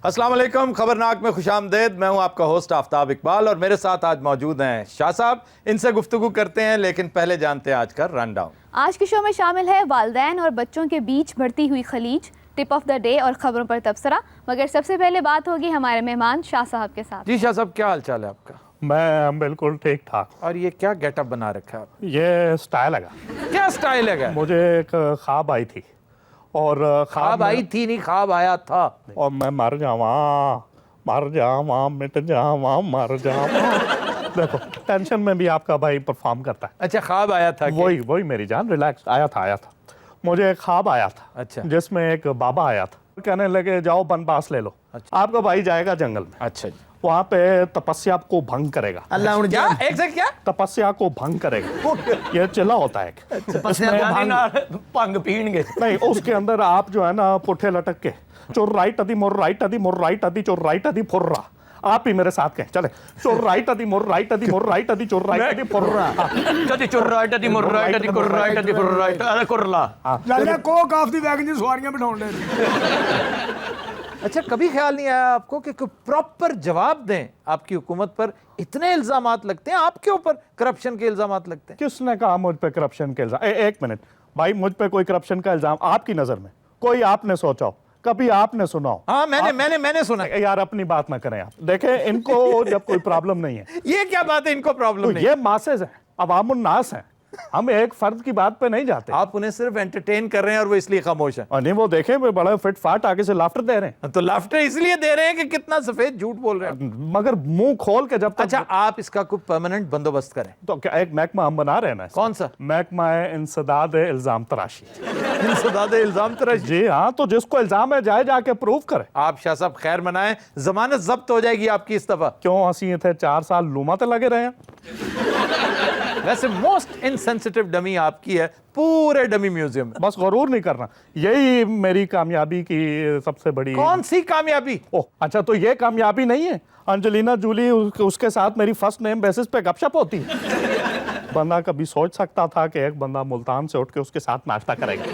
अस्सलाम वालेकुम, खबरनाक में खुशामदेद। मैं हूं आपका होस्ट आफ्ताब इकबाल और मेरे साथ आज मौजूद हैं शाह साहब। इनसे गुफ्तगू करते हैं, लेकिन पहले जानते हैं आज का रन डाउन। आज के शो में शामिल है वालिदैन और बच्चों के बीच बढ़ती हुई खलीज, टिप ऑफ द डे और खबरों पर तबसरा। मगर सबसे पहले बात होगी हमारे मेहमान शाह साहब के साथ। जी शाह साहब, क्या हाल चाल है आपका? मैं बिल्कुल ठीक ठाक। और ये क्या गेटअप बना रखा है? ये स्टाइल है। क्या स्टाइल है? मुझे एक ख्वाब आई थी और ख्वाब आई थी नहीं, ख्वाब आया था। और मैं मर जावा मिट जावा मर जावा। देखो, टेंशन में भी आपका भाई परफॉर्म करता है। अच्छा, ख्वाब आया था? वही मेरी जान, रिलैक्स। आया था मुझे एक ख्वाब आया था। अच्छा। जिसमें एक बाबा आया था, कहने लगे जाओ बनवास ले लो। अच्छा। आपका भाई जाएगा जंगल में। अच्छा जी। वहाँ पे तपस्या को भंग करेगा। अल्लाह क्या? एक से क्या? तपस्या को भंग करेगा। ये चिल्ला होता है। भंग पीणगे नहीं, उसके अंदर आप जो है ना पुट्ठे लटक के चोर राइट अदी मोर राइट अदी चोर राइट अदी फुर्रा। आप ही मेरे साथ कहें, चले। चोर राइट अदी मोर राइट अदी चोर राइट अदी फुर्रा। कदी चोर राइट अदी मोर राइट अदी कोर राइट अदी फुर राइट अरे कुरला। ਲੱਗਦਾ ਕੋ ਕਾਫ ਦੀ ਵੈਗਨ ਦੀ ਸਵਾਰੀਆਂ ਬਿਠਾਉਣ ਦੇ। अच्छा, कभी ख्याल नहीं आया आपको कि प्रॉपर जवाब दें? आपकी हुकूमत पर इतने इल्जामात लगते हैं, आपके ऊपर करप्शन के इल्जामात लगते हैं। किसने कहा मुझ पे करप्शन के इल्जाम? एक मिनट भाई, मुझ पे कोई करप्शन का इल्जाम आपकी नजर में कोई आपने सोचा हो, कभी आपने सुना हो? हाँ, मैंने सुना। यार अपनी बात ना करें आप। देखें, इनको जब कोई प्रॉब्लम नहीं है। ये क्या बात है, इनको प्रॉब्लम तो नहीं? ये मासेज है, अवामुन नास है। हम एक फर्द की बात पे नहीं जाते। आप उन्हें सिर्फ एंटरटेन कर रहे हैं और वो इसलिए खामोश है। और नहीं, वो देखें वो बड़ा फिट फाट आगे से लाफ्टर दे रहे हैं। तो लाफ्टर इसलिए दे रहे हैं कि कितना सफेद झूठ बोल रहे हैं। मगर मुंह खोल के जब तक। अच्छा, आप इसका कोई परमानेंट बंदोबस्त करें। तो क्या एक महकमा हम बना रहे हैं ना? कौन सा महकमा है? इंसदाद इल्जाम तराशी। इंसदाद इल्जाम तराशी? जी हाँ, तो जिसको इल्जाम है जाए जाके प्रूव करे। आप शाह साहब खैर मनाएं, जमानत जब्त हो जाएगी आपकी इस दफा। क्यों हंसी थे? 4 साल लूमाते लगे रहे हैं। वैसे मोस्ट इनसेंसिटिव डमी आपकी है पूरे डमी म्यूजियम में। बस गरूर नहीं करना, यही मेरी कामयाबी की सबसे बड़ी। कौन सी कामयाबी? ओह अच्छा, तो ये कामयाबी नहीं है? अंजेलिना जूली उसके साथ मेरी फर्स्ट नेम बेसिस पे गपशप होती है। बंदा कभी सोच सकता था कि एक बंदा मुल्तान से उठ के उसके साथ नाश्ता करेगा।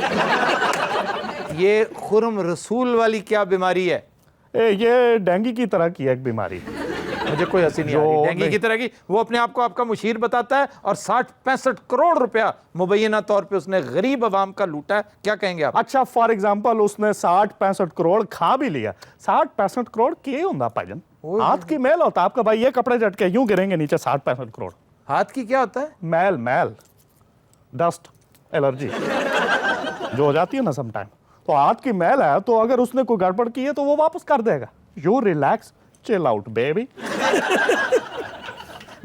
ये खुरम रसूल वाली क्या बीमारी है? ये डेंगू की तरह की एक बीमारी है। मुझे कोई हंसी नहीं आ रही। डेंगू की तरह की? वो अपने आप को आपका मुशीर बताता है और 60-65 करोड़ रुपया मुबैना तौर पे उसने गरीब अवाम का लूटा है। क्या कहेंगे आप? अच्छा, फॉर एग्जाम्पल उसने 60-65 करोड़ खा भी लिया। 60-65 करोड़ के होता भाईजान? हाथ की मैल होता। आपका भाई ये कपड़े झटके यूं गिरेंगे नीचे। 60-65 करोड़ हाथ की क्या होता है? मैल डस्ट एलर्जी जो हो जाती है ना समटाइम। तो हाथ की मैल है, तो अगर उसने कोई गड़बड़ की है तो वो वापस कर देगा। You relax, chill out baby.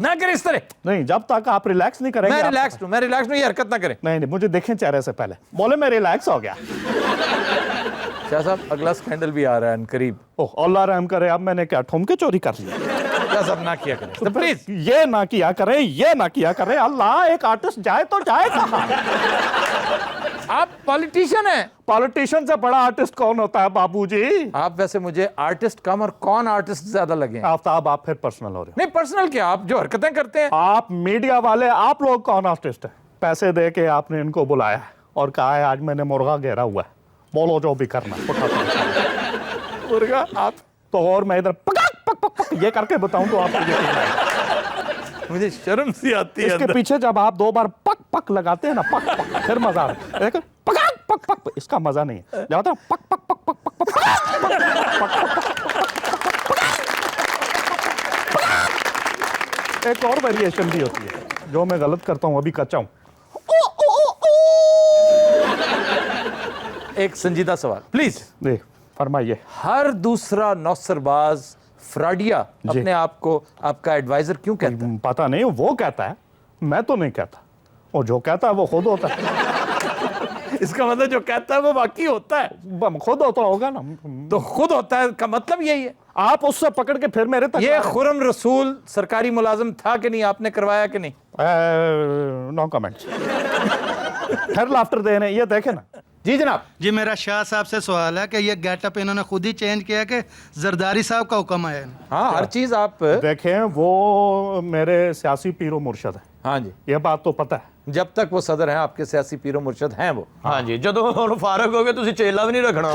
ना करें इस तरह। नहीं, जब तक आप रिलैक्स नहीं करेंगे। मैं रिलैक्स हूं, ये हरकत ना करें। नहीं, मुझे देखें चेहरे से पहले, बोले मैं रिलैक्स हो गया। शाह साहब, अगला स्कैंडल भी आ रहा है करीब। ओह अल्लाह रहम करे, अब मैंने क्या ठुमके चोरी कर लिया? शाह साहब ना किया करें, तो प्लीज ये ना किया करें। अल्लाह, एक आर्टिस्ट जाए तो जाए कहाँ? आप पॉलिटिशियन हैं। पॉलिटिशियन से बड़ा आर्टिस्ट कौन होता है बाबूजी? आप वैसे मुझे आर्टिस्ट कम और कौन आर्टिस्ट ज्यादा लगे? आफ्ताब, आप फिर पर्सनल हो रहे हो। नहीं, पर्सनल क्या, आप जो हरकतें करते हैं। आप मीडिया वाले, आप लोग कौन आर्टिस्ट है? पैसे दे के आपने इनको बुलाया और कहा है आज मैंने मुर्गा घेरा हुआ है, बोलो जो भी करना। मुर्गा? आप तो और मैं इधर पक ये करके बताऊं तो आपको यकीन आएगा। मुझे शर्म सी आती है। इसके पीछे जब आप 2 बार पक लगाते हैं ना, पक फिर मजा आता है। देखो, पक इसका मजा नहीं है। जब आता पक एक और वेरिएशन भी होती है जो मैं गलत करता हूं, अभी कच्चा हूं। एक संजीदा सवाल प्लीज। देख फरमाइए। हर दूसरा नौसरबाज फ्रॉडिया अपने आप को आपका एडवाइजर क्यों कहता है? पता नहीं, वो कहता है, मैं तो नहीं कहता। और जो कहता है वो खुद होता है। इसका मतलब जो कहता है वो बाकी होता है। खुद होता होगा ना। तो खुद होता है का मतलब यही है। आप उससे पकड़ के फिर मेरे तक। ये खुरम रसूल सरकारी मुलाजिम था कि नहीं? आपने करवाया कि नहीं? No comments. फिर लाफ्टर दे रहे हैं, ये देखे ना। जी जनाब। जी, मेरा शाह साहब से सवाल है कि ये गेटअप इन्होंने खुद ही चेंज किया कि जरदारी साहब का हुक्म आया? हाँ, हर चीज आप देखें, वो मेरे सियासी पीरो मुर्शद है। हाँ जी, ये बात तो पता है। जब तक वो सदर हैं आपके सियासी पीरो मुर्शद हैं वो। हाँ जी, ਜਦੋਂ ਹੁਣ ਫਾਰਗ ਹੋ ਗਏ ਤੁਸੀਂ ਚੇਲਾ ਵੀ ਨਹੀਂ ਰੱਖਣਾ।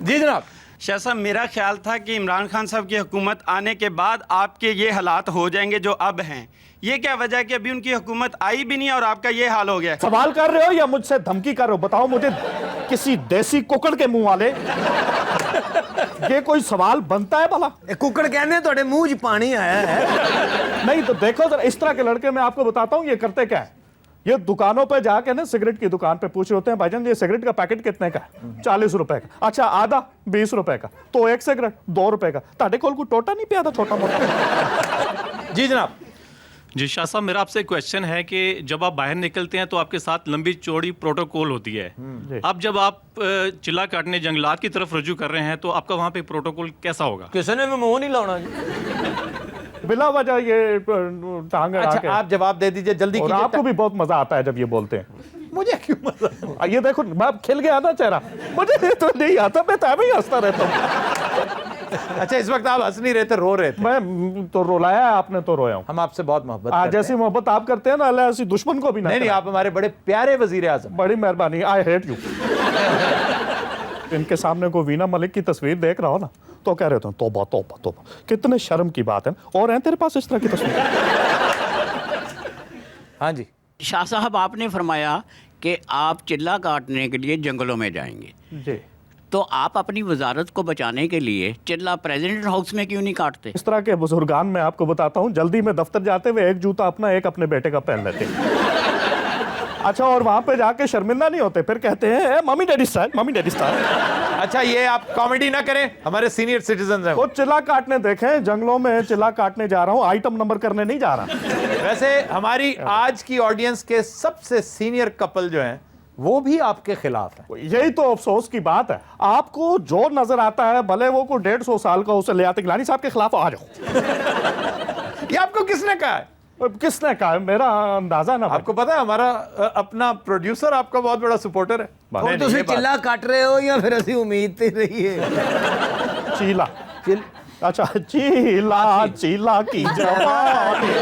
जी जनाब। शाह साहब, मेरा ख्याल था कि इमरान खान साहब की हुकूमत आने के बाद आपके ये हालात हो जाएंगे जो अब हैं। ये क्या वजह है कि अभी उनकी हुकूमत आई भी नहीं और आपका ये हाल हो गया? सवाल कर रहे हो या मुझसे धमकी कर रहे हो? बताओ मुझे, किसी देसी कुकड़ के मुंह वाले, ये कोई सवाल बनता है भला? कुकड़ कहने थोड़े मुंह च पानी आया है। नहीं तो देखो जरा, इस तरह के लड़के मैं आपको बताता हूँ ये करते क्या है। ये दुकानों पे जाके ना सिगरेट की दुकान पे पूछ रहे होते हैं, भाईजान ये सिगरेट का पैकेट कितने का है? 40 रुपए का। अच्छा आधा 20 रुपए का, तो एक सिगरेट 2 रुपए का। ताड़े कोल को टोटा नहीं पिया था छोटा मोटा? जी जनाब। जी शाह साहब, मेरा आपसे क्वेश्चन है कि जब आप बाहर निकलते हैं तो आपके साथ लंबी चौड़ी प्रोटोकॉल होती है। अब जब आप चिल्ला काटने जंगलात की तरफ रुजू कर रहे हैं तो आपका वहाँ पे प्रोटोकॉल कैसा होगा? किसी ने भी मुंह नहीं लाना जी। बिला वजह ये टांग अड़ा अच्छा के। आप जवाब दे दीजिए जल्दी और कीजिए। आपको भी बहुत मजा आता है जब ये बोलते हैं। मुझे क्यों मजा? ये देखो मैं खिल गया ना चेहरा, मुझे तो नहीं आता, मैं तय ही हंसता रहता हूँ। अच्छा इस वक्त आप हंस नहीं रहे थे, रो रहे थे। मैं तो रुलाया है आपने, तो रोया हूँ। हम आपसे बहुत मोहब्बत करते जैसी हैं। मोहब्बत आप करते हैं ना, अल्लाह ऐसी दुश्मन को भी ना नहीं करे। आप हमारे बड़े प्यारे वजीर आजम। बड़ी मेहरबानी, आई हेट यू। इनके सामने को वीना मलिक की तस्वीर देख रहा हो ना तो कह रहे थे तौबा तौबा तौबा, कितने शर्म की बात है। और है तेरे पास इस तरह की तस्वीर? हाँ जी। शाह साहब, आपने फरमाया कि आप चिल्ला काटने के लिए जंगलों में जाएंगे, जी। तो आप अपनी वजारत को बचाने के लिए चिल्ला प्रेसिडेंट हाउस में क्यों नहीं काटते? इस तरह के बुजुर्गान मैं आपको बताता हूँ, जल्दी में दफ्तर जाते हुए एक जूता अपना एक अपने बेटे का पहन लेते हैं। अच्छा और वहां पे जाके शर्मिंदा नहीं होते, फिर कहते हैं mummy daddy style, mummy daddy style. अच्छा ये आप कॉमेडी ना करें, हमारे सीनियर सिटीजन हैं। वो चिल्ला काटने देखें, जंगलों में चिल्ला काटने जा रहा हूँ, आइटम नंबर करने नहीं जा रहा। वैसे हमारी आज की ऑडियंस के सबसे सीनियर कपल जो हैं वो भी आपके खिलाफ है। यही तो अफसोस की बात है, आपको जो नजर आता है भले वो को 150 साल का, उसे ले आते गिलानी साहब के खिलाफ आ जाओ। ये आपको किसने कहा है? किसने कहा है? मेरा अंदाजा ना। आपको पता है हमारा अपना प्रोड्यूसर आपका बहुत बड़ा सपोर्टर है। और तुम चिल्ला काट रहे हो या फिर असि उम्मीद ते रही है? चीला अच्छा चीला चीला की जवानी।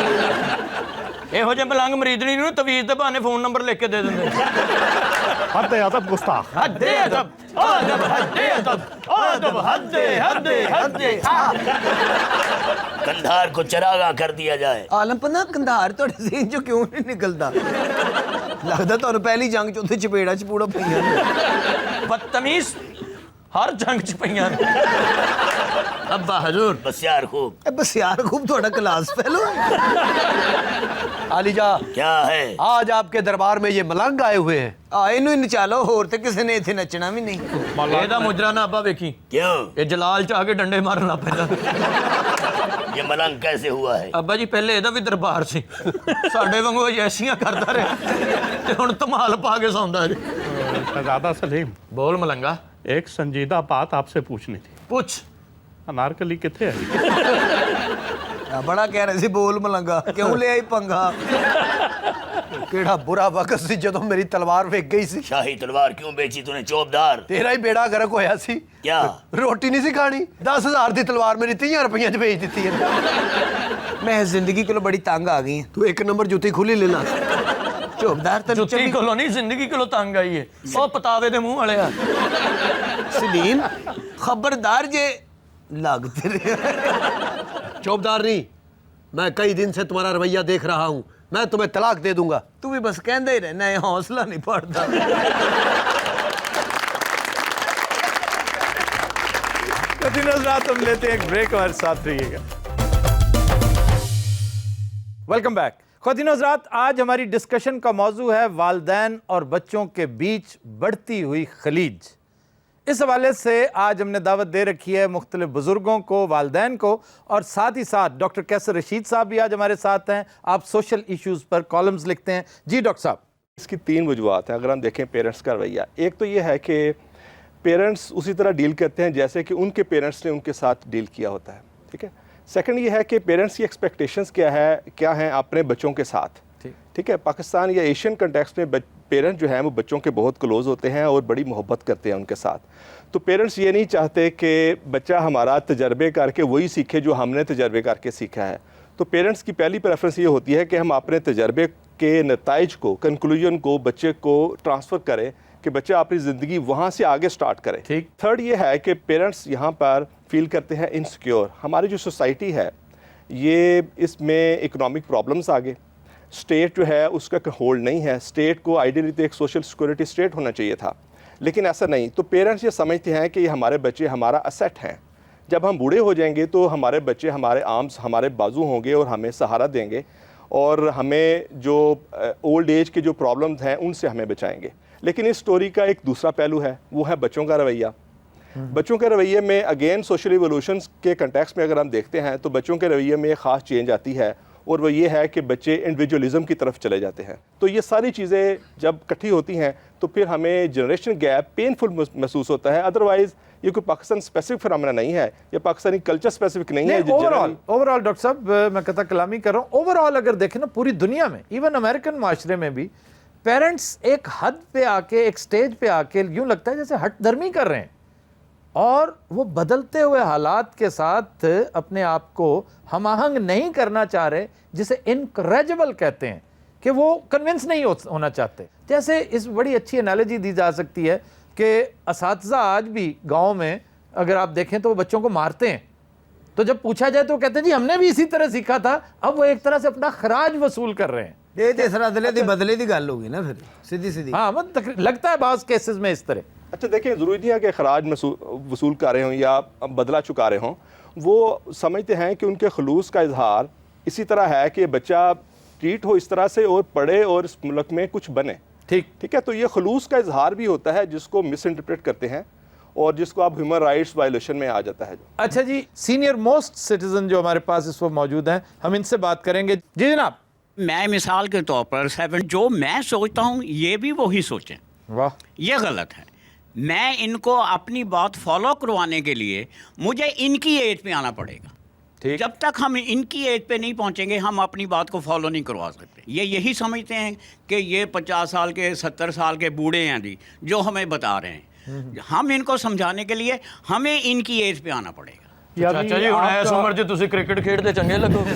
ਇਹੋ ਜਿਹੇ ਮਲੰਗ ਮਰੀਦਣੀ ਨੂੰ ਤਵੀਜ਼ ਦੇ ਬਹਾਨੇ ਫੋਨ ਨੰਬਰ ਲਿਖ ਕੇ ਦੇ ਦਿੰਦੇ। हद अदब गुस्ताख। ਹੱਦੇ ਅਦਬ ਅਦਬ ਹੱਦੇ ਅਦਬ ਅਦਬ ਹੱਦੇ ਹੱਦੇ ਹੱਦੇ। कंधार को चरागा कर दिया जाए। ਆਲਮ ਪਨਾ ਕੰਧਾਰ ਤੁਹਾਡੇ ਜ਼ੇਨ ਚੋਂ ਕਿਉਂ ਨਹੀਂ ਨਿਕਲਦਾ? ਲੱਗਦਾ ਤੁਹਾਨੂੰ ਪਹਿਲੀ ਜੰਗ ਚ ਉੱਥੇ ਚਪੇੜਾ ਚਪੂੜਾ ਪਈਆਂ ਨੇ। ਬਦਤਮੀਜ਼ ਹਰ ਜੰਗ ਚ ਪਈਆਂ ਨੇ। अब्बा हजूर बस यार खूब। बस यार खूब थोड़ा क्लास फेलो। आलीजा क्या है? आज आपके दरबार में ये मलंग आए हुए हैं। इन्हू ही नचालो, होर ते किसी ने इत्थे नचना भी नहीं। ਇਹਦਾ ਮੁਜਰਾ ਨਾ ਅੱਬਾ ਵੇਖੀ, क्यों? ਇਹ ਜਲਾਲ ਚ ਆ ਕੇ ਡੰਡੇ ਮਾਰਨ ਲੱਗ ਪੈਂਦਾ। ये मलंग कैसे हुआ है? ਅੱਬਾ ਜੀ ਪਹਿਲੇ ਇਹਦਾ ਵੀ ਦਰਬਾਰ ਸੀ, ਸਾਡੇ ਵਾਂਗੂ ਅਜੈਸੀਆਂ ਕਰਦਾ ਰਿਹਾ ਤੇ ਹੁਣ ਧਮਾਲ ਪਾ ਕੇ ਸੌਂਦਾ ਜੀ। शहजादा सलीम, बोल मलंगा। एक संजीदा बात आपसे पूछनी थी। पूछ। अनारकली किथे है? बड़ा कह रहे सी बोल मलंगा, क्यों ले आई पंगा? केड़ा बुरा वक्त सी जदों मेरी तलवार विक गई सी। शाही तलवार क्यों बेची तूने चौबदार? तेरा ही बेड़ा गर्क होया सी। क्या? रोटी नहीं सी खानी, 10,000 दी तलवार मेरी 30 रुपये च बेच दी है। मैं जिंदगी को बड़ी तंग आ गई। तू एक नंबर जुत्ती खुली ले ला। चौबदार तेन जुत्ती कोलो नहीं, जिंदगी कोलो तंग आई है। ओ पतावे दे मुंह वाले सलीम, खबरदार जे लगते रहे। चौबदार नहीं, मैं कई दिन से तुम्हारा रवैया देख रहा हूं, मैं तुम्हें तलाक दे दूंगा। तू भी बस कहते ही रहना है, हौसला नहीं पड़ता। हम लेते हैं एक ब्रेक, हमारे साथ रहिएगा। Welcome back. ख़वातीन हज़रात, आज हमारी डिस्कशन का मौजू है वालिदैन और बच्चों के बीच बढ़ती हुई खलीज। इस हवाले से आज हमने दावत दे रखी है मुख्तलिफ बुज़ुर्गों को, वालिदैन को, और साथ ही साथ डॉक्टर कैसर रशीद साहब भी आज हमारे साथ हैं। आप सोशल इश्यूज़ पर कॉलम्स लिखते हैं। जी डॉक्टर साहब। इसकी 3 वजूहत हैं। अगर हम देखें पेरेंट्स का रवैया, एक तो ये है कि पेरेंट्स उसी तरह डील करते हैं जैसे कि उनके पेरेंट्स ने उनके साथ डील किया होता है। ठीक है। सेकंड ये है कि पेरेंट्स की एक्सपेक्टेशंस क्या हैं अपने बच्चों के साथ। ठीक है। पाकिस्तान या एशियन कंटेक्स्ट में पेरेंट्स जो हैं वो बच्चों के बहुत क्लोज होते हैं और बड़ी मोहब्बत करते हैं उनके साथ। तो पेरेंट्स ये नहीं चाहते कि बच्चा हमारा तजर्बे करके वही सीखे जो हमने तजर्बे करके सीखा है। तो पेरेंट्स की पहली प्रेफरेंस ये होती है कि हम अपने तजर्बे के नताइज को, कंक्लूजन को बच्चे को ट्रांसफ़र करें कि बच्चा अपनी ज़िंदगी वहाँ से आगे स्टार्ट करे। ठीक। थर्ड ये है कि पेरेंट्स यहाँ पर फील करते हैं इनसिक्योर। हमारी जो सोसाइटी है ये इसमें इकोनॉमिक प्रॉब्लम्स आ गए, स्टेट जो है उसका होल्ड नहीं है। स्टेट को आइडियली तो एक सोशल सिक्योरिटी स्टेट होना चाहिए था, लेकिन ऐसा नहीं। तो पेरेंट्स ये समझते हैं कि ये हमारे बच्चे हमारा असेट हैं, जब हम बूढ़े हो जाएंगे तो हमारे बच्चे हमारे आर्म्स, हमारे बाजू होंगे और हमें सहारा देंगे और हमें जो ओल्ड एज के जो प्रॉब्लम्स हैं उनसे हमें बचाएंगे। लेकिन इस स्टोरी का एक दूसरा पहलू है, वो है बच्चों का रवैया। बच्चों के रवैये में अगेन सोशल इवोल्यूशन के कंटेक्स्ट में अगर हम देखते हैं तो बच्चों के रवैये में एक ख़ास चेंज आती है और वो ये है कि बच्चे इंडिविजुअलिज्म की तरफ चले जाते हैं। तो ये सारी चीज़ें जब इकट्ठी होती हैं तो फिर हमें जनरेशन गैप पेनफुल महसूस होता है। अदरवाइज़ ये कोई पाकिस्तान स्पेसिफिक फिनोमेना नहीं है, ये पाकिस्तानी कल्चर स्पेसिफिक नहीं है। ओवरऑल डॉक्टर साहब मैं कथा कलामी कर रहा हूँ, ओवरऑल अगर देखें ना पूरी दुनिया में, इवन अमेरिकन माशरे में भी पेरेंट्स एक हद पे आके, एक स्टेज पे आके यूँ लगता है जैसे हठधर्मी कर रहे हैं और वो बदलते हुए हालात के साथ अपने आप को हमाहंग नहीं करना चाह रहे, जिसे इनकरेजेबल कहते हैं, कि वो कन्विंस नहीं होना चाहते। जैसे इस बड़ी अच्छी एनालॉजी दी जा सकती है कि असातिज़ा आज भी गाँव में अगर आप देखें तो वो बच्चों को मारते हैं, तो जब पूछा जाए तो वो कहते हैं जी हमने भी इसी तरह सीखा था। अब वो एक तरह से अपना खराज वसूल कर रहे हैं। ये तो सर अदले दी बदले दी गल होगी ना, फिर सीधी सीधी। हाँ मतलब लगता है बाज़ केसेस में इस तरह। अच्छा देखिए, ज़रूरी नहीं है कि खराज वसूल कर रहे हों या बदला चुका रहे हों, वो समझते हैं कि उनके खलूस का इजहार इसी तरह है कि बच्चा ट्रीट हो इस तरह से और पढ़े और इस मुल्क में कुछ बने। ठीक है, तो ये खलूस का इजहार भी होता है जिसको मिस इंटरप्रेट करते हैं और जिसको आप ह्यूमन राइट्स वायलेशन में आ जाता है। अच्छा जी, सीनियर मोस्ट सिटीजन जो हमारे पास इस वक्त मौजूद हैं, हम इनसे बात करेंगे। जी जनाब। मैं मिसाल के तौर पर 7 जो मैं सोचता हूँ ये भी वही सोचें। वाह, ये गलत है। मैं इनको अपनी बात फॉलो करवाने के लिए मुझे इनकी एज पे आना पड़ेगा। ठीक। जब तक हम इनकी एज पे नहीं पहुंचेंगे हम अपनी बात को फॉलो नहीं करवा सकते। ये यही समझते हैं कि ये 50 साल के 70 साल के बूढ़े हैं जी जो हमें बता रहे हैं। हम इनको समझाने के लिए हमें इनकी एज पे आना पड़ेगा। चाचा जी हुण इस उम्र 'ਚ ਤੁਸੀਂ क्रिकेट खेडते चंगे लगोगे,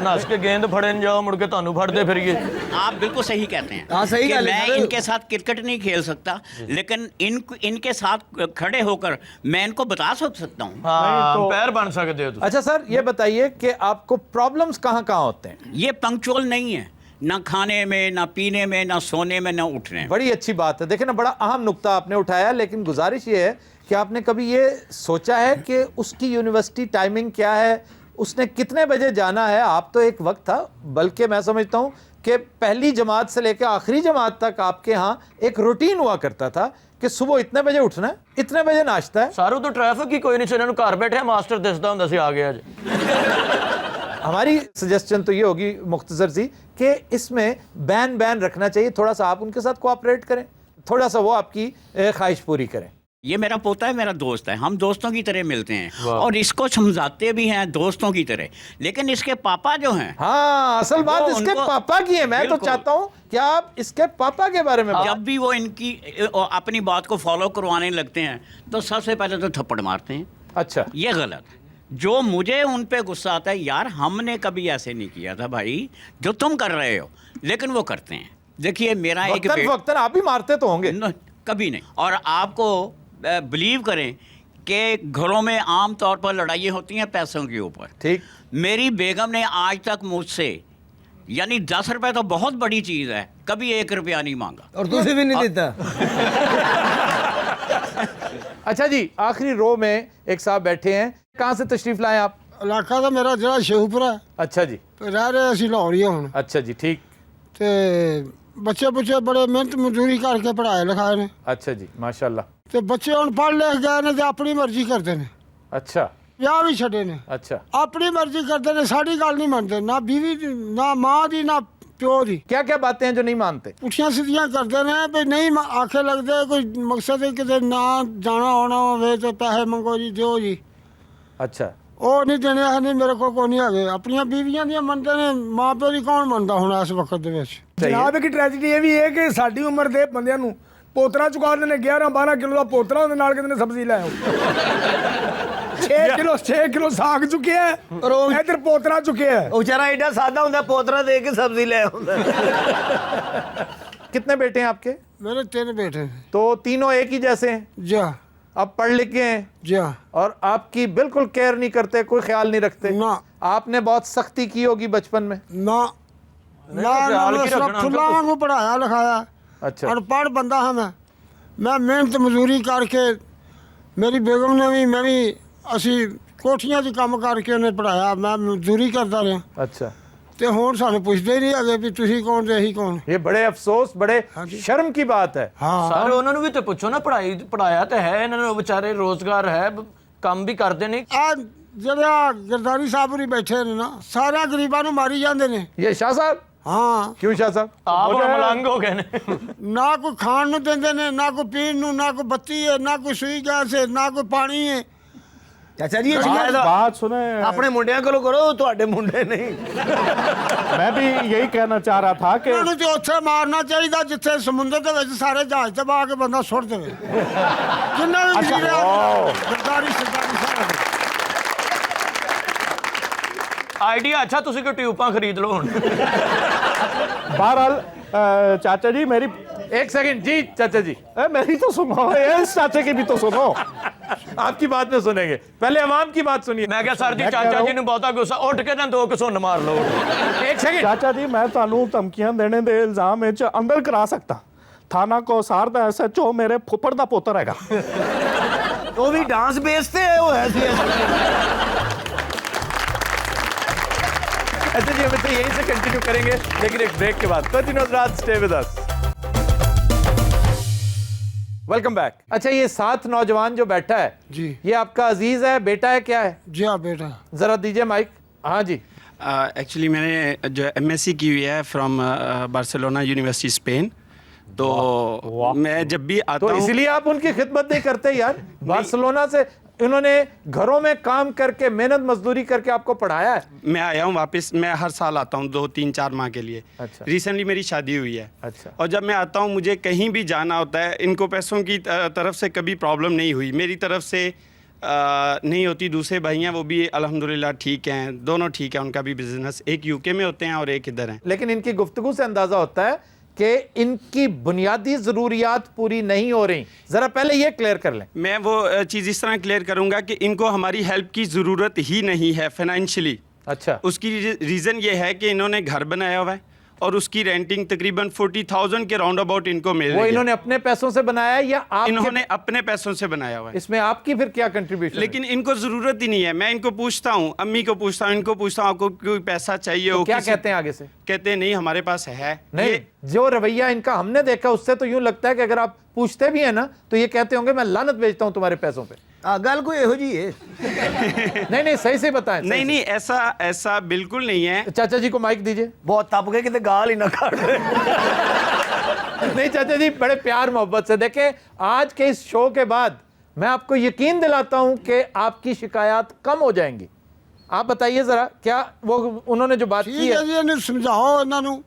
नस के गेंद फड़न जाओ मुड़ के तुहानू फड़दे फिरिए। आप बिल्कुल सही कहते हैं। हाँ, सही कि गल है मैं सर। इनके साथ क्रिकेट नहीं खेल सकता, लेकिन इनके साथ खड़े होकर मैं इनको बता सकता हूँ। हाँ, पैर बन सकते हो। अच्छा सर ये बताइए कि आपको प्रॉब्लम्स कहाँ कहाँ होते हैं? ये पंक्चुअल नहीं है, ना खाने में, ना पीने में, ना सोने में, ना उठने में। बड़ी अच्छी बात है। देखिए ना, बड़ा अहम नुक्ता आपने उठाया, लेकिन गुजारिश ये है कि आपने कभी ये सोचा है कि उसकी यूनिवर्सिटी टाइमिंग क्या है, उसने कितने बजे जाना है? आप तो एक वक्त था, बल्कि मैं समझता हूँ कि पहली जमात से लेकर आखिरी जमात तक आपके यहाँ एक रूटीन हुआ करता था कि सुबह इतने बजे उठना है, इतने बजे नाश्ता है। सारू तो ट्रैफिक ही कोई नहीं, इन्होंने घर बैठे मास्टर दसदा हुंदा सी आ गया जी। हमारी सजेशन तो ये होगी मुख्तसर सी कि इसमें बैन रखना चाहिए। थोड़ा सा आप उनके साथ कोऑपरेट करें, थोड़ा सा वो आपकी ख्वाहिश पूरी करें। ये मेरा पोता है, मेरा दोस्त है, हम दोस्तों की तरह मिलते हैं और इसको समझाते भी हैं दोस्तों की तरह। लेकिन इसके पापा जो हैं, हाँ असल बात इसके पापा की है। मैं तो चाहता हूँ कि आप इसके पापा के बारे में जब भी वो इनकी अपनी बात को फॉलो करवाने लगते हैं तो सबसे पहले तो थप्पड़ मारते हैं। अच्छा, ये गलत है। जो मुझे उन पे गुस्सा आता है, यार हमने कभी ऐसे नहीं किया था भाई जो तुम कर रहे हो, लेकिन वो करते हैं। देखिए मेरा एक वक्तन आप भी मारते तो होंगे? कभी नहीं। और आपको बिलीव करें कि घरों में आम तौर पर लड़ाइयाँ होती हैं पैसों के ऊपर। ठीक। मेरी बेगम ने आज तक मुझसे, यानी 10 रुपए तो बहुत बड़ी चीज़ है, कभी 1 रुपया नहीं मांगा। और तुझे भी नहीं देता। अच्छा जी, आखिरी रो में एक साहब बैठे हैं, कहाँ से तशरीफ लाए आप? इलाका तो मेरा जिला शेखपुरा। अच्छा जी। रह रहे असं लाहौर ही हूँ। अच्छा जी, ठीक। तो बच्चे बड़े मेहनत मजदूरी करके पढ़ाए लिखाए ने। अच्छा जी, माशाल्लाह। तो बच्चे हम पढ़ लिख गए ने तो अपनी मर्जी करते हैं। अच्छा। ब्याह भी छड़े ने। अच्छा। अपनी मर्जी करते हैं, साड़ी गल नहीं मानते, ना बीवी ना माँ दी ना प्यो दी। क्या क्या बातें हैं जो नहीं मानते? पुठियां सीधियां करते हैं भी नहीं आखे लगते, कोई मकसद है कि ना जाना होना हो तो पैसे मंगो जी दो जी। अच्छा। ਉਹ ਨਹੀਂ ਦੇਣੇ ਹੈ ਨਹੀਂ ਮੇਰੇ ਕੋਲ ਕੋਈ ਨਹੀਂ ਹੈਗੇ। ਆਪਣੀਆਂ ਬੀਵੀਆਂ ਦੀਆਂ ਮੰਨਦੇ ਨੇ, ਮਾਂ ਪਿਓ ਦੀ ਕੌਣ ਮੰਨਦਾ ਹੁਣ ਇਸ ਵਕਤ ਦੇ ਵਿੱਚ। ਜਨਾਬ ਇੱਕ ਟ੍ਰੈਜਡੀ ਇਹ ਵੀ ਹੈ ਕਿ ਸਾਡੀ ਉਮਰ ਦੇ ਬੰਦਿਆਂ ਨੂੰ ਪੋਤਰਾ ਚੁਕਾ ਦਿੰਦੇ ਨੇ, 11-12 ਕਿਲੋ ਦਾ ਪੋਤਰਾ ਉਹਦੇ ਨਾਲ ਕਹਿੰਦੇ ਨੇ ਸਬਜ਼ੀ ਲੈ ਆਓ। 6 ਕਿਲੋ ਸਾਗ ਚੁੱਕਿਆ ਹੈ, ਇੱਧਰ ਪੋਤਰਾ ਚੁੱਕਿਆ ਹੈ। ਉਹ ਵਿਚਾਰਾ ਐਡਾ ਸਾਦਾ ਹੁੰਦਾ, ਪੋਤਰਾ ਦੇ ਕੇ ਸਬਜ਼ੀ ਲੈ ਆਉਂਦਾ। कितने बेटे हैं आपके? मेरे 3 बेटे हैं। तो तीनों एक ही जैसे हैं? जी आप पढ़ लिख के हैं? जी। और आपकी बिल्कुल केयर नहीं करते, कोई ख्याल नहीं रखते? ना। आपने बहुत सख्ती की होगी बचपन में? ना ना, सिर्फ खुला वांगू पढ़ाया लिखाया। अच्छा। अनपढ़ बंदा है मैं मेहनत मजदूरी करके, मेरी बेगम ने भी, मैं भी, असी कोठियां 'ਚ ਕੰਮ करके उन्हें पढ़ाया, मैं मजदूरी करता रहा। अच्छा। ਤੇ ਹੁਣ ਸਾਨੂੰ ਪੁੱਛਦੇ ਹੀ ਨਹੀਂ ਹੈਗੇ ਵੀ ਤੁਸੀਂ ਕੌਣ ਤੇ ਅਸੀਂ ਕੌਣ। ये बड़े अफसोस, बड़े शर्म की बात है। ਹਾਂ ਸਾਰੇ ਉਹਨਾਂ ਨੂੰ ਵੀ ਤੇ ਪੁੱਛੋ ਨਾ, ਪੜਾਇਆ ਤੇ ਹੈ ਇਹਨਾਂ ਨੂੰ, ਵਿਚਾਰੇ ਰੋਜ਼ਗਾਰ ਹੈ, ਕੰਮ ਵੀ ਕਰਦੇ ਨੇ। ਆ ਜਿਹੜਾ ਗਰਦਾਰੀ ਸਾਹਿਬ ਉਰੀ ਬੈਠੇ ਨੇ ਨਾ, ਸਾਰਿਆਂ ਗਰੀਬਾਂ ਨੂੰ ਮਾਰੀ ਜਾਂਦੇ ਨੇ। ये शाह साहब? ਹਾਂ। क्यों शाह साहब? ਆਪ ਮਲੰਗ ਹੋ ਗਏ ਨੇ। ਨਾ ਕੋਈ ਖਾਣ ਨੂੰ ਦਿੰਦੇ ਨੇ, ਨਾ ਕੋਈ ਪੀਣ ਨੂੰ, ਨਾ ਕੋਈ ਬੱਤੀ ਹੈ, ਨਾ ਕੋਈ ਸੂਈ ਗੈਸ ਹੈ, ਨਾ ਕੋਈ ਪਾਣੀ ਹੈ। ਚਾਚਾ ਜੀ बात सुने, ਆਪਣੇ ਮੁੰਡਿਆਂ ਕੋਲੋਂ ਕਰੋ, ਤੁਹਾਡੇ ਮੁੰਡੇ ਨਹੀਂ। मैं भी यही कहना चाह रहा था कि ਉਹਨਾਂ ਨੂੰ ਤੇ ਉੱਥੇ ਮਾਰਨਾ ਚਾਹੀਦਾ ਜਿੱਥੇ ਸਮੁੰਦਰ ਦੇ ਵਿੱਚ ਸਾਰੇ ਜਹਾਜ਼ ਤੇ ਬਾ ਕੇ ਬੰਦਾ ਸੁੱਟ ਦੇਵੇ। ਜਿੰਨਾ ਵੀ अच्छा, ਵੀਰ वाह। ਗਰਦਾਰੀ ਸਰਦਾਰੀ ਸਾਹਿਬ। ਆਈਡੀਆ ਅੱਛਾ, ਤੁਸੀਂ ਕੋਈ ਟਿਊਬਾਂ ਖਰੀਦ ਲਓ ਹੁਣ। बहरहाल चाचा जी मेरी एक सेकंड जी, चाचा जी मेरी तो सुनो, इस चाचा की भी तो सुनो। आपकी बात में सुनेंगे, पहले अवाम की बात सुनिए। ਮੈਂ ਕਿਹਾ ਸਰ ਜੀ, मैं कह ਚਾਚਾ रहा ਜੀ ਨੂੰ ਬਹੁਤਾ ਗੁੱਸਾ, ਉੱਠ ਕੇ ਨਾ 2 ਘਸੁੰਨ ਮਾਰ ਲਓ। एक सेकंड। चाचा जी मैं ਤੁਹਾਨੂੰ ਧਮਕੀਆਂ ਦੇਣੇ ਦੇ ਇਲਜ਼ਾਮ ਵਿੱਚ ਅੰਦਰ ਕਰਾ ਸਕਦਾ। ਥਾਣਾ ਕੋਸਾਰ ਦਾ SHO ਮੇਰੇ ਫੁੱਫੜ ਦਾ ਪੁੱਤਰ ਹੈਗਾ। ਉਹ ਵੀ ਡਾਂਸ ਬੇਸ ਤੇ ਹੋਇਆ ਸੀ। अच्छा जी, हम इसे यहीं से कंटिन्यू करेंगे, लेकिन एक ब्रेक के बाद। कंटिन्यूअस रात, stay with us. Welcome back. अच्छा, ये 7 नौजवान जो बैठा है जी, ये आपका अजीज है, बेटा है, क्या है? जी हाँ बेटा। जरा दीजिए माइक। हाँ जी। एक्चुअली मैंने जो MSc की हुई है फ्रॉम बार्सिलोना यूनिवर्सिटी स्पेन। तो मैं जब भी आता तो हूँ, इसलिए आप उनकी खिदमत नहीं करते यार? बार्सिलोना से इन्होंने घरों में काम करके, मेहनत मजदूरी करके आपको पढ़ाया है। मैं आया हूँ वापस, मैं हर साल आता हूँ 2-3-4 माह के लिए। अच्छा। रिसेंटली मेरी शादी हुई है। अच्छा। और जब मैं आता हूँ, मुझे कहीं भी जाना होता है, इनको पैसों की तरफ से कभी प्रॉब्लम नहीं हुई, मेरी तरफ से नहीं होती। दूसरे भाई हैं, वो भी अल्हम्दुलिल्लाह ठीक हैं, दोनों ठीक है, उनका भी बिजनेस, एक UK में होते हैं और एक इधर हैं। लेकिन इनकी गुफ्तगू से अंदाजा होता है कि इनकी बुनियादी ज़रूरियात पूरी नहीं हो रही। ज़रा पहले ये क्लियर कर लें। मैं वो चीज़ इस तरह क्लियर करूँगा कि इनको हमारी हेल्प की ज़रूरत ही नहीं है फाइनेंशियली। अच्छा। उसकी रीज़न ये है कि इन्होंने घर बनाया हुआ है और उसकी रेंटिंग तकरीबन 40,000 के राउंड अबाउट इनको मिल रही वो है। इन्होंने अपने पैसों से बनाया है या आप? इन्होंने अपने पैसों से बनाया हुआ है। इसमें आपकी फिर क्या कंट्रीब्यूशन? लेकिन इनको ज़रूरत ही नहीं है। मैं इनको पूछता हूँ, अम्मी को पूछता हूँ, इनको पूछता हूँ, आपको कोई पैसा चाहिए हो? क्या कहते हैं आगे से? कहते हैं नहीं, हमारे पास है नहीं। जो रवैया इनका हमने देखा, उससे तो यूं लगता है कि अगर आप पूछते भी हैं ना, तो ये कहते होंगे मैं लानत भेजता हूं तुम्हारे पैसों पे। गल कोई एहो जी है। नहीं नहीं, सही से बताएं। नहीं नहीं, ऐसा बिल्कुल नहीं है। चाचा जी को माइक दीजिए। बहुत तप गए कि गाल ही ना काट। नहीं चाचा जी, बड़े प्यार मोहब्बत से देखें, आज के इस शो के बाद मैं आपको यकीन दिलाता हूं कि आपकी शिकायत कम हो जाएंगी। आप बताइए जरा, क्या वो उन्होंने जो बात की ठीक है जी, इन्हें समझाओ इन्होंने।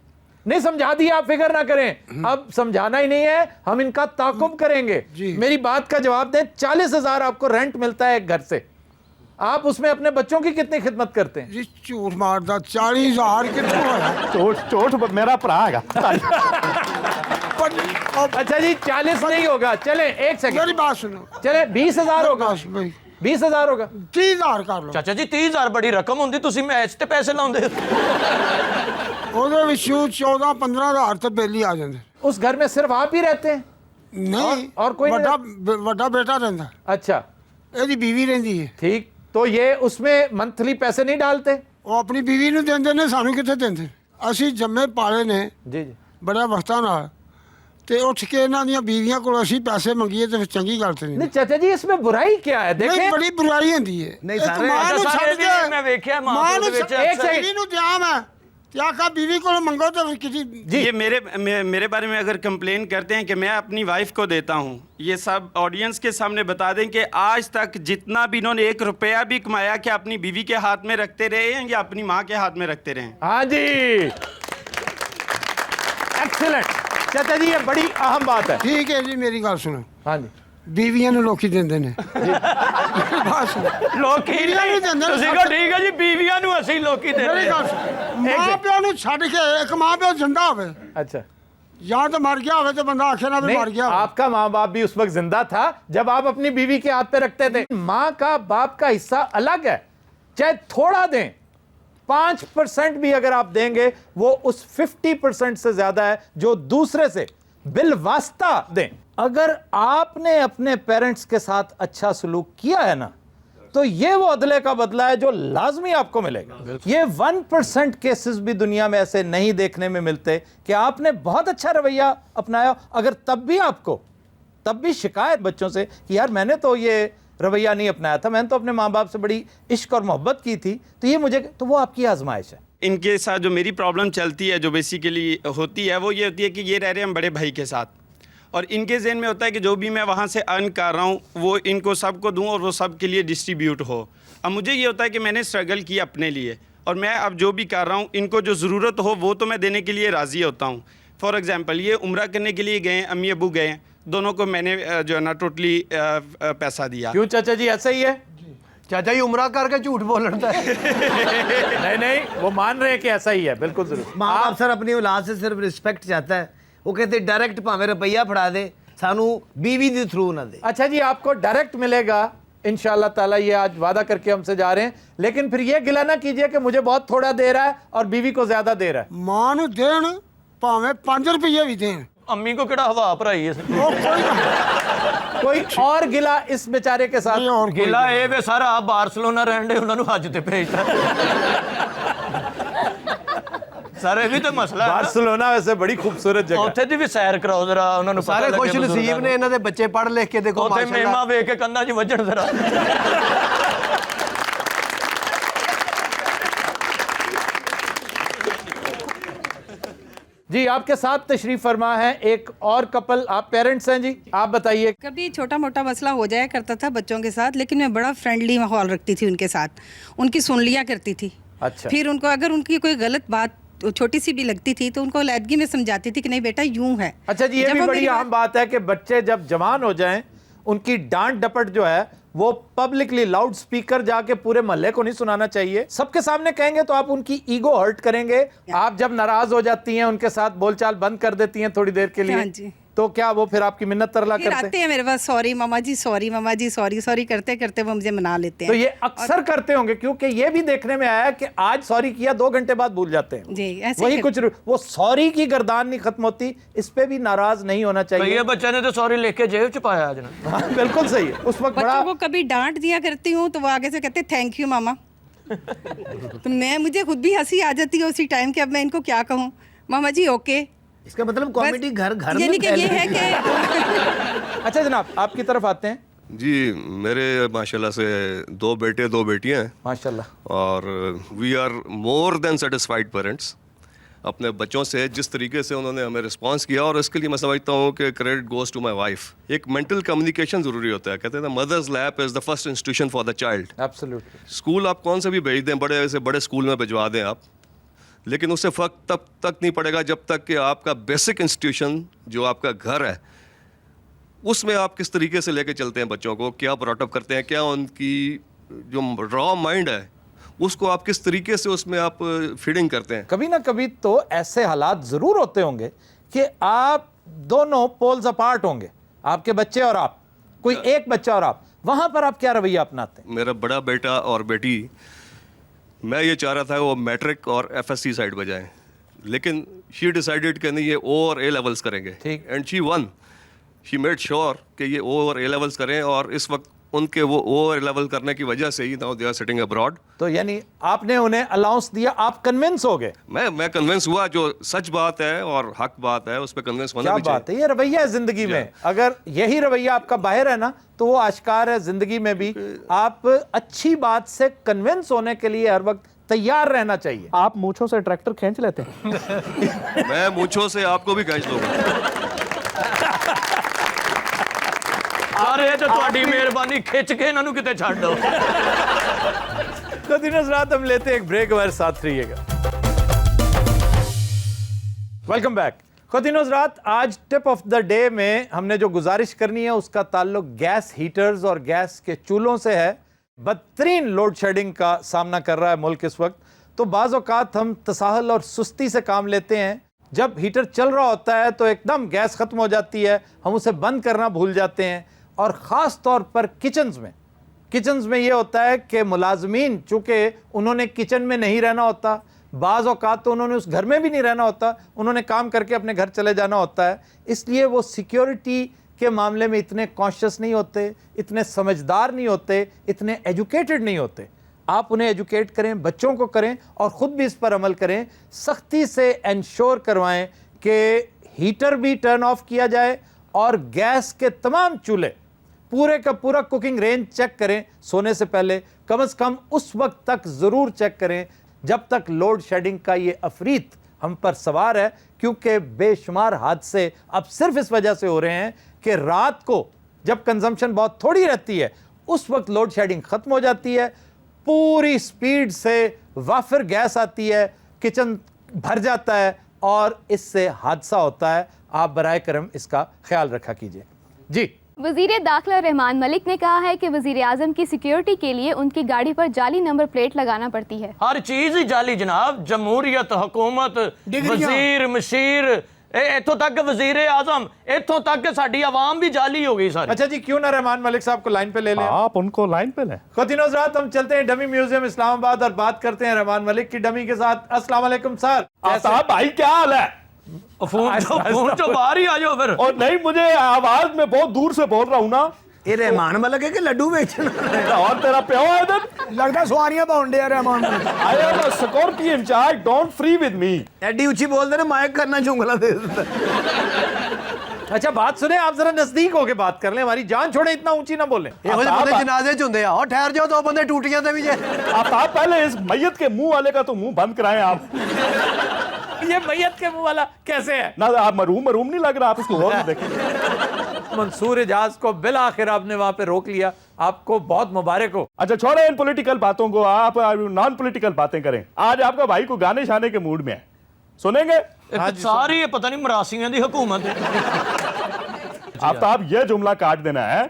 नहीं समझा दिया, आप फिक्र ना करें, अब समझाना ही नहीं है, हम इनका ताकुब करेंगे। मेरी बात का जवाब दें। 40,000 आपको रेंट मिलता है एक घर से, आप उसमें अपने बच्चों की कितनी खिदमत करते हैं? जी झूठ मारदा, 40,000 कितने होया? चोट मेरा भरा हैगा। अच्छा जी, 40 नहीं होगा, चले एक सेकंड मेरी बात सुनो, चले 20,000 होगा। 20,000 होगा। 30,000 कर लो। ਚਾਚਾ ਜੀ 30,000 ਬੜੀ ਰਕਮ ਹੁੰਦੀ, ਤੁਸੀਂ ਮੈਚ ਤੇ ਪੈਸੇ ਲਾਉਂਦੇ। ਉਹਦੇ ਵਿੱਚੋਂ 14-15,000 ਤੇ ਬਿੱਲ ਹੀ ਆ ਜਾਂਦੇ। उस घर में सिर्फ आप ही रहते हैं? नहीं, और कोई ਵੱਡਾ ਵੱਡਾ ਬੇਟਾ ਰਹਿੰਦਾ। अच्छा। ਇਹਦੀ ਬੀਵੀ ਰਹਿੰਦੀ ਹੈ। ठीक, तो ये उसमें मंथली पैसे नहीं डालते? ਉਹ ਆਪਣੀ ਬੀਵੀ ਨੂੰ ਦਿੰਦੇ ਨੇ, ਸਾਨੂੰ ਕਿੱਥੇ ਦਿੰਦੇ? ਅਸੀਂ ਜੰਮੇ ਪਾਲੇ ਨੇ जी जी। ਬੜਾ ਵਕਤਾਂ ਨਾਲ, ਤੇ ਉੱਠ ਕੇ ਇਹਨਾਂ ਦੀਆਂ ਬੀਵੀਆਂ ਕੋਲ ਅਸੀਂ ਪੈਸੇ ਮੰਗੀਏ ਤੇ ਫਿਰ ਚੰਗੀ ਗੱਲ ਤੇ ਨਹੀਂ। नहीं चाचा जी, इसमें बुराई क्या है? ਨਹੀਂ, देखें, ਬੜੀ ਬੁਰਾਈ ਹੁੰਦੀ ਹੈ। ਨਹੀਂ ਇੱਕ ਸਾਰੇ ਮਾਂ ਨੂੰ ਛੱਡ ਕੇ ਮੈਂ ਵੇਖਿਆ ਮਾਂ ਮਾਂ ਪਿਓ ਨੂੰ ਦੇ ਵਿੱਚ ਇੱਕ ਅਕਸਰ ਬੀਵੀ ਨੂੰ ਦਿਆਂ ਮੈਂ ਤੇ ਆਖਾ ਬੀਵੀ ਕੋਲ ਮੰਗੋ ਤੇ ਫਿਰ ਕਿसी ये मेरे बारे में अगर कंप्लेन करते हैं कि मैं अपनी वाइफ को देता हूँ, ये सब ऑडियंस के सामने बता दें कि आज तक जितना भी इन्होंने 1 रुपया भी कमाया, क्या अपनी बीवी के हाथ में रखते रहे हैं या अपनी माँ के हाथ में रखते रहे हैं? हाँ जी, एक्सीलेंट चाचा जी, ये बड़ी अहम बात है। ठीक है जी, मेरी गल सुनो। हाँ जी। ਬੀਵੀਆਂ ਨੂੰ ਲੋਕੀ ਦਿੰਦੇ ਨੇ। ਬਸ ਲੋਕੀ ਬੀਵੀਆਂ ਨੂੰ ਦਿੰਦੇ ਨੇ। ਤੁਸੀਂ ਕਹੋ ਠੀਕ ਹੈ ਜੀ, ਬੀਵੀਆਂ ਨੂੰ ਅਸੀਂ ਲੋਕੀ ਮੇਰੀ ਦਿੰਦੇ। ਗੱਲ ਸੁਣ, ਮਾਂ ਪਿਓ ਨੂੰ ਛੱਡ ਕੇ ਇੱਕ ਮਾਂ ਪਿਓ ਜਿੰਦਾ ਹੋਵੇ अच्छा। ਜਾਂ ਤਾਂ ਮਰ ਗਿਆ ਹੋਵੇ ਤੇ ਬੰਦਾ ਆਖੇ ना भी मर नहीं, गया होवे। आपका माँ बाप भी उस वक्त जिंदा था जब आप अपनी बीवी के हाथ पे रखते थे। माँ का बाप का हिस्सा अलग है, चाहे थोड़ा दें, 5% भी अगर आप देंगे वो उस 50% से ज्यादा है जो दूसरे से बिलवास्ता दें। अगर आपने अपने पेरेंट्स के साथ अच्छा सलूक किया है ना, तो ये वो अदले का बदला है जो लाजमी आपको मिलेगा। ये 1% केसेस भी दुनिया में ऐसे नहीं देखने में मिलते कि आपने बहुत अच्छा रवैया अपनाया, अगर तब भी शिकायत बच्चों से कि यार मैंने तो ये रवैया नहीं अपनाया था, मैंने तो अपने माँ बाप से बड़ी इश्क और मोहब्बत की थी, तो ये मुझे, तो वो आपकी आजमाइश है। इनके साथ जो मेरी प्रॉब्लम चलती है, जो बेसिकली होती है, वो ये होती है कि ये रह रहे हैं हम बड़े भाई के साथ, और इनके ज़हन में होता है कि जो भी मैं वहाँ से अर्न कर रहा हूँ वो इनको सबको दूँ और वो सब के लिए डिस्ट्रीब्यूट हो। अब मुझे ये होता है कि मैंने स्ट्रगल किया अपने लिए, और मैं अब जो भी कर रहा हूँ इनको जो ज़रूरत हो वो तो मैं देने के लिए राज़ी होता हूँ। फॉर एग्ज़ाम्पल ये उम्रा करने के लिए गए, अम्मी अबू गए, दोनों को मैंने जो है ना टोटली पैसा दिया। क्यों चाचा जी, ऐसा ही है? चाचा जी उम्रा करके झूठ बोल रहा है। नहीं नहीं, वो मान रहे हैं कि ऐसा ही है, बिल्कुल जरूर। माँ बाप सर अपनी औलाद से सिर्फ रिस्पेक्ट चाहता है, वो कहते डायरेक्ट भावे रुपया फड़ा दे, सानू बीवी के थ्रू ना दे। अच्छा जी, आपको डायरेक्ट मिलेगा इंशाल्लाह ताला, ये आज वादा करके हमसे जा रहे हैं, लेकिन फिर ये गिला ना कीजिए कि मुझे बहुत थोड़ा दे रहा है और बीवी को ज्यादा दे रहा है। ਮਾਂ ਨੂੰ ਦੇਣ ਭਾਵੇਂ 5 ਰੁਪਏ ਵੀ ਦੇਣ, अम्मी को केड़ा हवा भराई है ਉਹ ਕੋਈ ਨਾ। कोई और गिला इस बेचारे के साथ? नहीं और कोई गिला ये वे सारा आप बार्सिलोना रहंदे उन्होंने हज ते भेजता सारे भी तो मसला है। बार्सिलोना वैसे बड़ी खूबसूरत जगह, ਉੱਥੇ ਦੀ ਵੀ ਸੈਰ ਕਰਾਓ ਜ਼ਰਾ, ਉਹਨਾਂ ਨੂੰ ਸਾਰੇ ਖੁਸ਼ ਨਸੀਬ ਨੇ, ਇਹਨਾਂ ਦੇ ਬੱਚੇ ਪੜ੍ਹ ਲਿਖ ਕੇ ਦੇਖੋ ਉੱਥੇ ਮਾਸ਼ਾਅੱਲਾ। ਮੇਮਾ ਵੇਖ ਕੇ ਕੰਨਾਂ 'ਚ ਵੱਜਣ ਜ਼ਰਾ। जी आपके साथ तशरीफ फरमा है एक और कपल, आप पेरेंट्स हैं जी, आप बताइए। कभी छोटा मोटा मसला हो जाया करता था बच्चों के साथ, लेकिन मैं बड़ा फ्रेंडली माहौल रखती थी उनके साथ, उनकी सुन लिया करती थी। अच्छा। फिर उनको अगर उनकी कोई गलत बात छोटी सी भी लगती थी तो उनको अलहदगी में समझाती थी कि नहीं बेटा यूं है। अच्छा जी, ये जब भी वो बड़ी मेरी अहम बात है कि बच्चे जब जवान हो जाएं, उनकी डांट डपट जो है वो पब्लिकली लाउड स्पीकर जाके पूरे मोहल्ले को नहीं सुनाना चाहिए। सबके सामने कहेंगे तो आप उनकी ईगो हर्ट करेंगे। आप जब नाराज हो जाती हैं, उनके साथ बोलचाल बंद कर देती हैं थोड़ी देर के लिए, हाँ जी। तो क्या वो फिर आपकी मिन्नत तरला फिर करते आते हैं? हैं मेरे पास, सॉरी मामा जी, सॉरी मामा जी, सॉरी सॉरी करते करते वो मुझे मना लेते हैं। तो ये अक्सर करते होंगे, क्योंकि ये भी देखने में आया कि आज सॉरी किया 2 घंटे बाद भूल जाते हैं जी, ऐसे वही ही कुछ वो सॉरी की गर्दान नहीं खत्म होती। इस पे भी नाराज नहीं होना चाहिए। ये बच्चे ने तो सॉरी लेके के जेब च पाया आज ना। हाँ, बिल्कुल सही है। उस वक्त बच्चों बड़ा को कभी डांट दिया करती हूँ तो वो आगे से कहते थैंक यू मामा। तो मुझे खुद भी हंसी आ जाती है उसी टाइम कि अब मैं इनको क्या कहूँ। मामा जी ओके, इसका मतलब कॉमेडी घर घर में यानी कि ये है कि अच्छा जनाब, आपकी तरफ आते हैं जी। मेरे माशाल्लाह से 2 बेटे 2 बेटियां हैं माशाल्लाह, और we are more than satisfied parents अपने बच्चों से, जिस तरीके से उन्होंने हमें रिस्पांस किया। और इसके लिए मैं समझता हूँ कि credit goes to my wife. एक मेंटल कम्युनिकेशन ज़रूरी होता है, कहते हैं mother's lap is the first institution for the child. Absolutely. School आप कौन सा भी भेज दें, बड़े से बड़े स्कूल में भिजवा दें आप, लेकिन उससे फ़र्क तब तक नहीं पड़ेगा जब तक कि आपका बेसिक इंस्टीट्यूशन जो आपका घर है उसमें आप किस तरीके से लेके चलते हैं बच्चों को, क्या ब्रॉटअप करते हैं, क्या उनकी जो रॉ माइंड है उसको आप किस तरीके से उसमें आप फीडिंग करते हैं। कभी ना कभी तो ऐसे हालात ज़रूर होते होंगे कि आप दोनों पोल्स अपार्ट होंगे, आपके बच्चे और आप, कोई एक बच्चा और आप, वहाँ पर आप क्या रवैया अपनाते हैं? मेरा बड़ा बेटा और बेटी, मैं ये चाह रहा था वो मैट्रिक और एफएससी साइड बजाएं, लेकिन शी डिसाइडेड कि नहीं ये ओ और ए लेवल्स करेंगे, ठीक। And she one, she made sure कि ये ओ और ए लेवल्स करें, और इस वक्त उनके वो ओ और ए लेवल करने की वजह से ही now they are sitting abroad. तो यानी आपने उन्हें अलाउंस दिया, आप कन्विंस हो गए? मैं कन्विंस हुआ, जो सच बात है और हक बात है उस पर कन्विंस होना क्या भी चाहिए। बात है, ये रवैया है जिंदगी में। अगर यही रवैया आपका बाहर है ना, तो वो आश्कार है जिंदगी में भी आप अच्छी बात से कन्विंस होने के लिए हर वक्त तैयार रहना चाहिए। आप मूंछों से ट्रैक्टर खींच लेते हैं? मैं मूंछों से आपको भी खींच लूंगा। अरे तो ਤੁਹਾਡੀ ਮਿਹਰਬਾਨੀ खिंच के इन्हों किते छाड़ दो। तो दिनों रात हम लेते हैं एक ब्रेक, हमारे साथ रहिएगा। Welcome back. खुदिनों रात आज टिप ऑफ द डे में हमने जो गुजारिश करनी है उसका ताल्लुक गैस हीटर्स और गैस के चूल्हों से है। बदतरीन लोड शेडिंग का सामना कर रहा है मुल्क इस वक्त, तो बाज़ औक़ात हम तसाहल और सुस्ती से काम लेते हैं जब हीटर चल रहा होता है तो एकदम गैस ख़त्म हो जाती है, हम उसे बंद करना भूल जाते हैं। और ख़ास तौर पर किचन्स में ये होता है कि मुलाजमीन, चूँकि उन्होंने किचन में नहीं रहना होता, बाज़ औक़ात तो उन्होंने उस घर में भी नहीं रहना होता, उन्होंने काम करके अपने घर चले जाना होता है, इसलिए वो सिक्योरिटी के मामले में इतने कॉन्शियस नहीं होते, इतने समझदार नहीं होते, इतने एजुकेटेड नहीं होते। आप उन्हें एजुकेट करें, बच्चों को करें और ख़ुद भी इस पर अमल करें। सख्ती से इंश्योर करवाएं कि हीटर भी टर्न ऑफ किया जाए और गैस के तमाम चूल्हे, पूरे का पूरा कुकिंग रेंज चेक करें सोने से पहले। कम से कम उस वक्त तक ज़रूर चेक करें जब तक लोड शेडिंग का ये अफरीत हम पर सवार है, क्योंकि बेशुमार हादसे अब सिर्फ इस वजह से हो रहे हैं कि रात को जब कंजम्पशन बहुत थोड़ी रहती है उस वक्त लोड शेडिंग ख़त्म हो जाती है, पूरी स्पीड से वाफिर गैस आती है, किचन भर जाता है और इससे हादसा होता है। आप बराए करम इसका ख्याल रखा कीजिए। जी, वज़ीर दाखिला रहमान मलिक ने कहा है कि वज़ीर आज़म की सिक्योरिटी के लिए उनकी गाड़ी पर जाली नंबर प्लेट लगाना पड़ती है। हर चीज ही जाली जनाब, जमहूरियत, हुकूमत, वजीर, मशीर, इत्थों तक वजीर आजम, इत्थों तक कि साडी आवाम भी जाली हो गई सारी। अच्छा जी, क्यों ना रहमान मलिक साहब को लाइन पे ले लें? आप उनको लाइन पे लें। ख़ुद हज़रात, हम चलते हैं डमी म्यूजियम इस्लामाबाद और बात करते हैं रहमान मलिक की डमी के साथ। अस्सलाम वालेकुम सर। आफ्ताब भाई क्या हाल है? फोन तो बाहर ही आ जाओ फिर। और नहीं, मुझे आवाज में बहुत दूर से बोल रहा हूँ ना। ये रहमान मलिक है कि लड्डू बेचना? और तेरा प्यो है इधर? लगता सवारियां पाउंड है Rehman Malik. I am a security in-charge, don't free with me. एडी ऊंची बोल दे ना, माइक करना चुंगला दे देता। अच्छा बात सुने, आप जरा नजदीक होके बात कर लें, हमारी जान छोड़े, इतना ऊंची ना बोलें। जनाजे च हुंदे आ, और ठहर जाओ, दो बंदे टूटियां ते भी जे। आप पहले इस मैयत के मुंह वाले का तो मुंह बंद कराएं आप। ये मैयत के मुंह वाला कैसे है? ना आप मरूम नहीं लग रहा, आप इसको और देखें। मंसूर इजाज को बिल आखिर आपने वहां पे रोक लिया, आपको बहुत मुबारक हो। अच्छा छोड़े इन पॉलिटिकल बातों को, आप नॉन पॉलिटिकल बातें करें। आज आपका भाई को गाने शाने के मूड में है, सुनेंगे? सारी पता नहीं मरासियों की हुकूमत है। आफ्ताब ये जुमला काट देना है।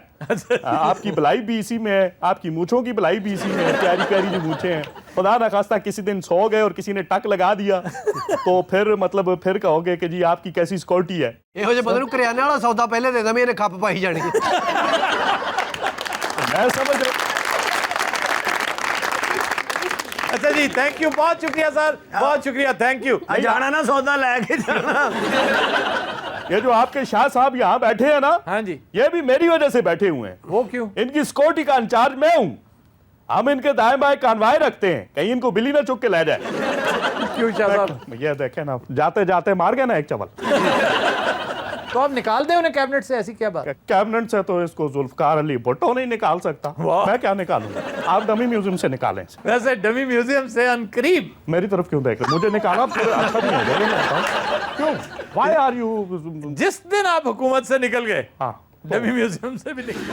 आपकी भलाई भी इसी में है, आपकी मूछों की भलाई भी इसी में है। प्यारी प्यारी जो मूछें हैं, खुदा ना खास्ता किसी दिन सो गए और किसी ने टक लगा दिया तो फिर मतलब फिर कहोगे कि जी आपकी कैसी सिक्योरिटी है। ਇਹੋ ਜਿਹੇ ਬੰਦੇ ਨੂੰ ਕਰਿਆਨੇ ਵਾਲਾ ਸੌਦਾ ਪਹਿਲੇ ਦੇ ਦਵੇਂ, ਇਹਨੇ ਖੱਪ ਪਾਈ ਜਾਣੀ। मैं समझ रहा। अच्छा जी, थैंक यू, बहुत शुक्रिया सर, बहुत शुक्रिया, थैंक यू। जाना ना सौदा लेके जाना। ये जो आपके शाह साहब यहाँ बैठे हैं ना, हाँ जी, ये भी मेरी वजह से बैठे हुए हैं। वो क्यों? इनकी सिक्योरिटी का इंचार्ज मैं हूँ। हम इनके दाएं बाएं कानवाए रखते हैं, कहीं इनको बिल्ली ना चुक के ले जाए। क्यों शाह साहब? ये देखे ना, जाते जाते मार गए ना एक चवल। तो आप निकाल दें उन्हें कैबिनेट से, ऐसी क्या बात? कैबिनेट से तो इसको जुल्फकार अली भुट्टो नहीं निकाल सकता, मैं क्या निकालूंगा? आप डमी म्यूजियम से निकालें। वैसे डमी म्यूजियम से अनकरीब मेरी तरफ क्यों देख रहे? मुझे निकाला फिर अच्छा नहीं होगा। क्यों? Why are you? जिस दिन आप हुकूमत से निकल गए, हाँ, डमी म्यूजियम से भी निकल।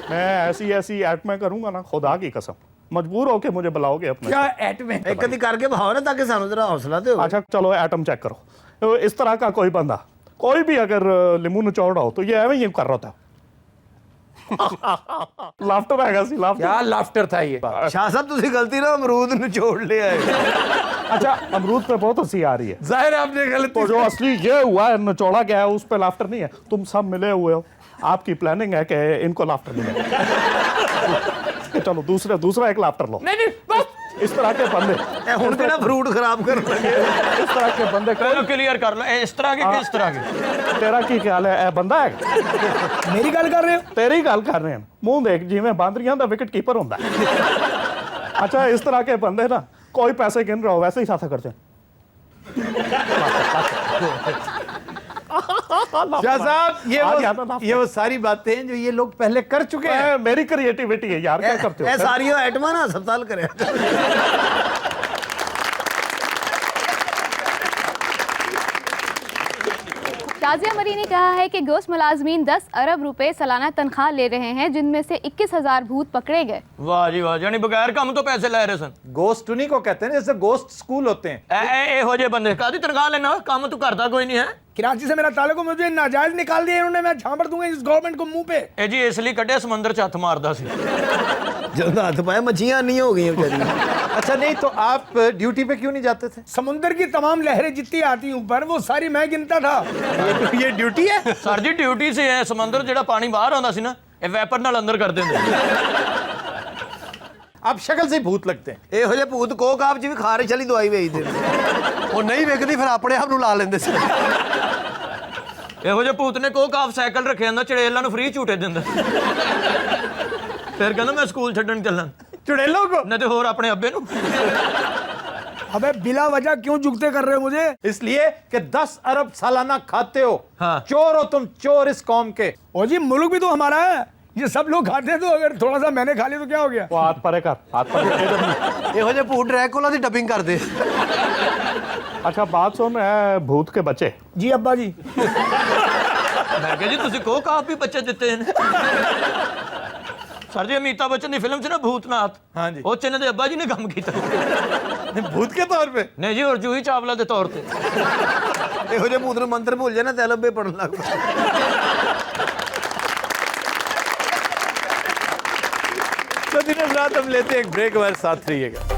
मैं ऐसी एटमें करूंगा ना, खुदा की कसम, मजबूर होके मुझे बुलाओगे अपने। क्या एटमें? एक कदी करके भाव ना, ताकि सानू जरा हौसला दे। अच्छा चलो एटम चेक करो। तो इस तरह का कोई बंदा, कोई भी अगर लिमू निचोड़ रहा हो तो ये एवं ही कर रहा था। लाफ्टर आएगा सी, लाफ्टर। क्या लाफ्टर था ये? शाह साहब तुसी गलती ना अमरूद निचोड़ ले आए। अच्छा अमरूद पे बहुत हंसी आ रही है। जाहिर है आपने गलती। तो जो असली ये हुआ है, निचोड़ा गया है, उस पे लाफ्टर नहीं है। तुम सब मिले हुए हो, आपकी प्लानिंग है कि इनको लाफ्टर मिले। चलो दूसरा एक लाफ्टर लो। नहीं बस इस तरह के बंदे हुण केड़ा फ्रूट खराब कर लगे। इस तरह के बंदे चलो क्लियर कर लो, इस तरह के किस तरह के? तेरा की ख्याल है? बंदा है? मेरी गल कर रहे हो? तेरी गल कर रहे हैं। मुंह देख जिवें बांदरियां दा विकेट कीपर होंदा है। अच्छा इस तरह के बंदे ना, कोई पैसे गिन रहा हो वैसे ही साथा करते हैं। शाह साहब, ये वो सारी बातें हैं जो ये लोग पहले कर चुके हैं। मेरी क्रिएटिविटी है यार, क्या करते हो? सारी आइटमा ना अस्पताल करे। शाजिया मरी ने कहा है कि गोश्त मुलाजमीन 10 अरब रुपए सालाना तनख्वाह ले रहे हैं, जिनमें से 21,000 भूत पकड़े गए। वाह जी वाह, यानी बगैर काम तो पैसे ले रहे सन। गोश्त उन्हीं को कहते हैं जैसे गोश्त स्कूल होते हैं। हो जे बंदे कादी तनख्वाह लेना, काम तो करता कोई नहीं है। कराची से मेरा ताल्लुक, मुझे नाजायज निकाल दिया इन्होंने, मैं झांपड़ दूंगा इस गवर्नमेंट को मुंह पे। ए जी इसलिए कड्डे समंदर च हथ मारदा सी। जब हथ पाए मच्छियां नहीं हो गई बेचारी। अच्छा नहीं तो आप ड्यूटी पे क्यों नहीं जाते थे? समुंदर की तमाम लहरें जितनी आती ऊपर वो सारी मैं गिनता था। ये ड्यूटी है? सर जी ड्यूटी से है समंदर ਜਿਹੜਾ ਪਾਣੀ ਬਾਹਰ ਆਉਂਦਾ ਸੀ ਨਾ ਇਹ ਵੈਪਰ ਨਾਲ ਅੰਦਰ ਕਰ ਦਿੰਦੇ आप शक्ल से ही भूत लगते हैं। ਇਹੋ ਜਿਹੇ ਭੂਤ ਕੋਕ ਆਪ ਜੀ ਵੀ ਖਾਰਿਸ਼ ਵਾਲੀ ਦਵਾਈ ਵੇਚਦੇ ਨੇ ਉਹ ਨਹੀਂ ਵਿਕਦੀ ਫਿਰ ਆਪਣੇ ਆਪ ਨੂੰ ਲਾ ਲੈਂਦੇ ਸੀ ਇਹੋ ਜਿਹੇ ਭੂਤ ਨੇ ਕੋਕ ਆਪ ਸਾਈਕਲ ਰੱਖਿਆ ਹੁੰਦਾ ਚੜੇਲਾਂ ਨੂੰ ਫ੍ਰੀ ਝੂਟੇ ਦਿੰਦਾ ਫਿਰ ਕਹਿੰਦਾ ਮੈਂ ਸਕੂਲ ਛੱਡਣ ਚੱਲਾਂ चुड़ैलों को ਨਹੀਂ ਤੇ ਹੋਰ ਆਪਣੇ ਅੱਬੇ ਨੂੰ अबे बिला वजह क्यों जुगते कर रहे हो मुझे? इसलिए कि 10 अरब सालाना खाते हो। हाँ। चोर हो तुम, चोर इस कौम के। ओ जी मुल्क भी तो हमारा है, ये सब लोग खाते हैं, तो अगर थोड़ा सा मैंने खा लिया तो क्या हो गया? वो हाथ परे कर, हाथ परे ਇਹੋ ਜਿਹੇ ਭੂਤ ਡਰੈਕੁਲਾ ਦੀ ਡਬਿੰਗ ਕਰਦੇ अच्छा बात सुन, भूत के बच्चे। जी अब्बा जी। ਮੈਂ ਕਿਹਾ ਜੀ ਤੁਸੀਂ ਕੋਕ ਆਪ ਵੀ ਬੱਚੇ ਦਿੱਤੇ ਨੇ ਸਰ ਜੀ ਅਮਿਤਾਭ ਬੱਚਨ ਦੀ ਫਿਲਮ 'ਚ ਨਾ ਭੂਤਨਾਥ हाँ जी। ਉਹ 'ਚ ਇਹਨਾਂ ਦੇ ਅੱਬਾ ਜੀ ਨੇ ਕੰਮ ਕੀਤਾ भूत के तौर पे? ਨਹੀਂ ਜੀ ਹੋਰ ਜੂਹੀ ਚਾਵਲਾ ਦੇ ਤੌਰ ਤੇ ਇਹੋ ਜਿਹੇ ਭੂਤ ਨੂੰ ਮੰਤਰ ਭੁੱਲ ਜਾਣਾ ਤੇ ਅਲੱਬੇ ਪੜਨ ਲੱਗ ਪਏ तो दिन रात हम लेते हैं एक ब्रेक, हमारे साथ रहिएगा।